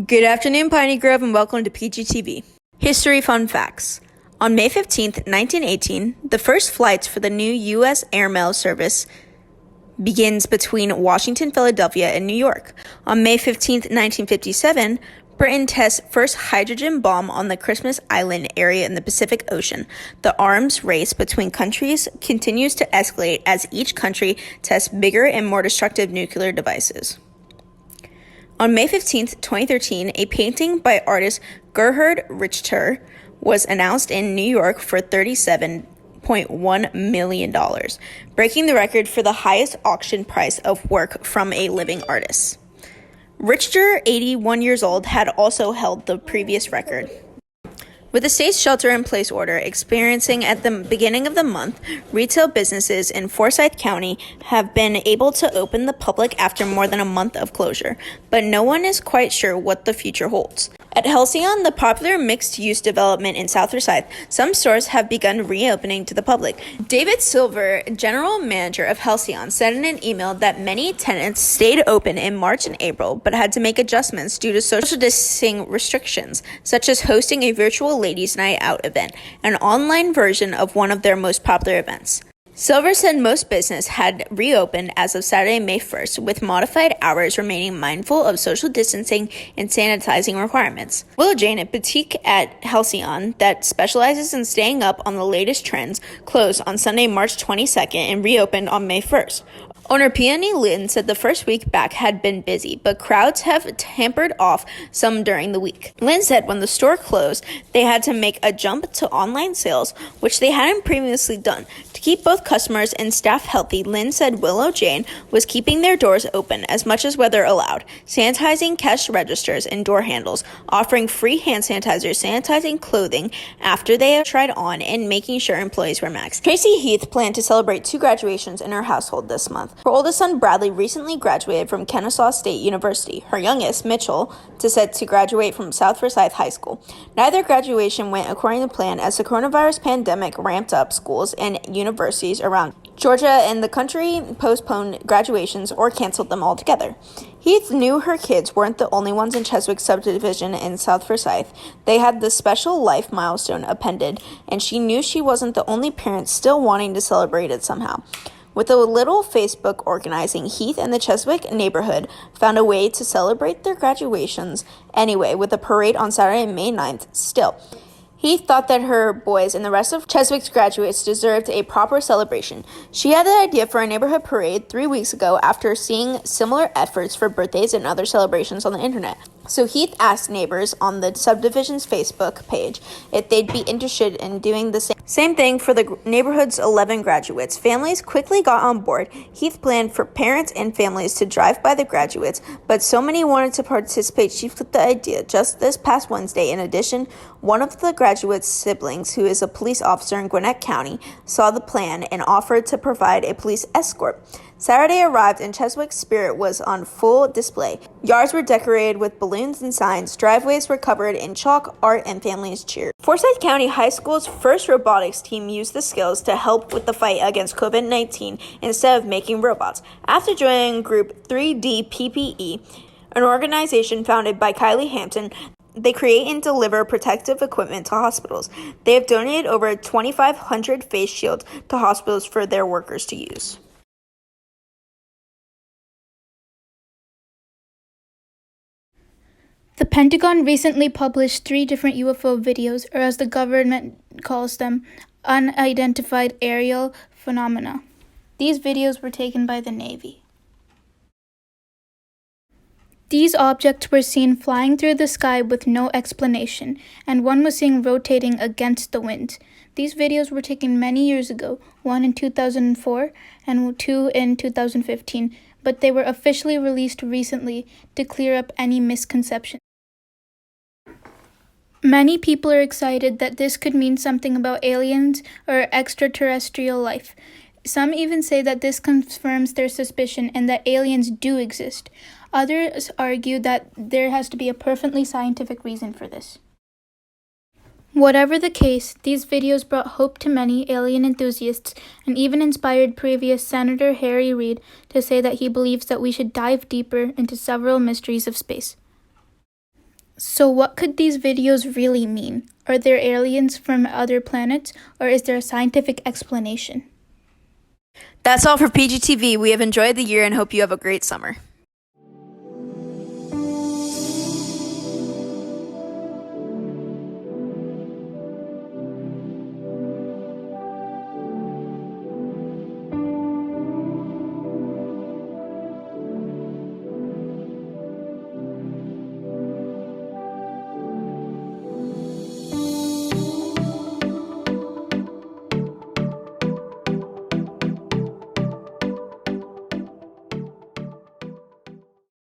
Good afternoon, Piney Grove, and welcome to PGTV. History Fun Facts. On May 15, 1918, the first flights for the new U.S. airmail service begins between Washington, Philadelphia, and New York. On May 15, 1957, Britain tests first hydrogen bomb on the Christmas Island area in the Pacific Ocean. The arms race between countries continues to escalate as each country tests bigger and more destructive nuclear devices. On May 15, 2013, a painting by artist Gerhard Richter was announced in New York for $37.1 million, breaking the record for the highest auction price of work from a living artist. Richter, 81 years old, had also held the previous record. With the state's shelter-in-place order experiencing at the beginning of the month, retail businesses in Forsyth County have been able to open the public after more than a month of closure, but no one is quite sure what the future holds. At Halcyon, the popular mixed-use development in South Forsyth, some stores have begun reopening to the public. David Silver, general manager of Halcyon, said in an email that many tenants stayed open in March and April, but had to make adjustments due to social distancing restrictions, such as hosting a virtual Ladies' Night Out event, an online version of one of their most popular events. Silver said most business had reopened as of Saturday, May 1st, with modified hours remaining mindful of social distancing and sanitizing requirements. Willow Jane, a boutique at Halcyon that specializes in staying up on the latest trends, closed on Sunday, March 22nd and reopened on May 1st. Owner Peony Lynn said the first week back had been busy, but crowds have tampered off some during the week. Lynn said when the store closed, they had to make a jump to online sales, which they hadn't previously done. To keep both customers and staff healthy, Lynn said Willow Jane was keeping their doors open as much as weather allowed, sanitizing cash registers and door handles, offering free hand sanitizers, sanitizing clothing after they have tried on, and making sure employees wear masks. Tracy Heath planned to celebrate 2 graduations in her household this month. Her oldest son, Bradley, recently graduated from Kennesaw State University. Her youngest, Mitchell, is set to graduate from South Forsyth High School. Neither graduation went according to plan as the coronavirus pandemic ramped up schools and universities around Georgia and the country postponed graduations or canceled them altogether. Heath knew her kids weren't the only ones in Cheswick subdivision in South Forsyth. They had the special life milestone appended, and she knew she wasn't the only parent still wanting to celebrate it somehow. With a little Facebook organizing, Heath and the Cheswick neighborhood found a way to celebrate their graduations anyway with a parade on Saturday, May 9th. Still, Heath thought that her boys and the rest of Cheswick's graduates deserved a proper celebration. She had the idea for a neighborhood parade 3 weeks ago after seeing similar efforts for birthdays and other celebrations on the internet. So Heath asked neighbors on the subdivision's Facebook page if they'd be interested in doing the same thing for the neighborhood's 11 graduates. Families quickly got on board. Heath planned for parents and families to drive by the graduates, but so many wanted to participate, she flipped the idea. Just this past Wednesday, in addition, one of the graduates' siblings, who is a police officer in Gwinnett County, saw the plan and offered to provide a police escort. Saturday arrived and Cheswick's spirit was on full display. Yards were decorated with balloons and signs, driveways were covered in chalk, art, and families cheered. Forsyth County High School's first robotics team used the skills to help with the fight against COVID-19 instead of making robots. After joining group 3D PPE, an organization founded by Kylie Hampton, they create and deliver protective equipment to hospitals. They have donated over 2,500 face shields to hospitals for their workers to use. The Pentagon recently published 3 different UFO videos, or as the government calls them, unidentified aerial phenomena. These videos were taken by the Navy. These objects were seen flying through the sky with no explanation, and one was seen rotating against the wind. These videos were taken many years ago, one in 2004 and 2 in 2015, but they were officially released recently to clear up any misconceptions. Many people are excited that this could mean something about aliens or extraterrestrial life. Some even say that this confirms their suspicion and that aliens do exist. Others argue that there has to be a perfectly scientific reason for this. Whatever the case, these videos brought hope to many alien enthusiasts and even inspired previous Senator Harry Reid to say that he believes that we should dive deeper into several mysteries of space. So what could these videos really mean? Are there aliens from other planets, or is there a scientific explanation? That's all for PGTV. We have enjoyed the year and hope you have a great summer.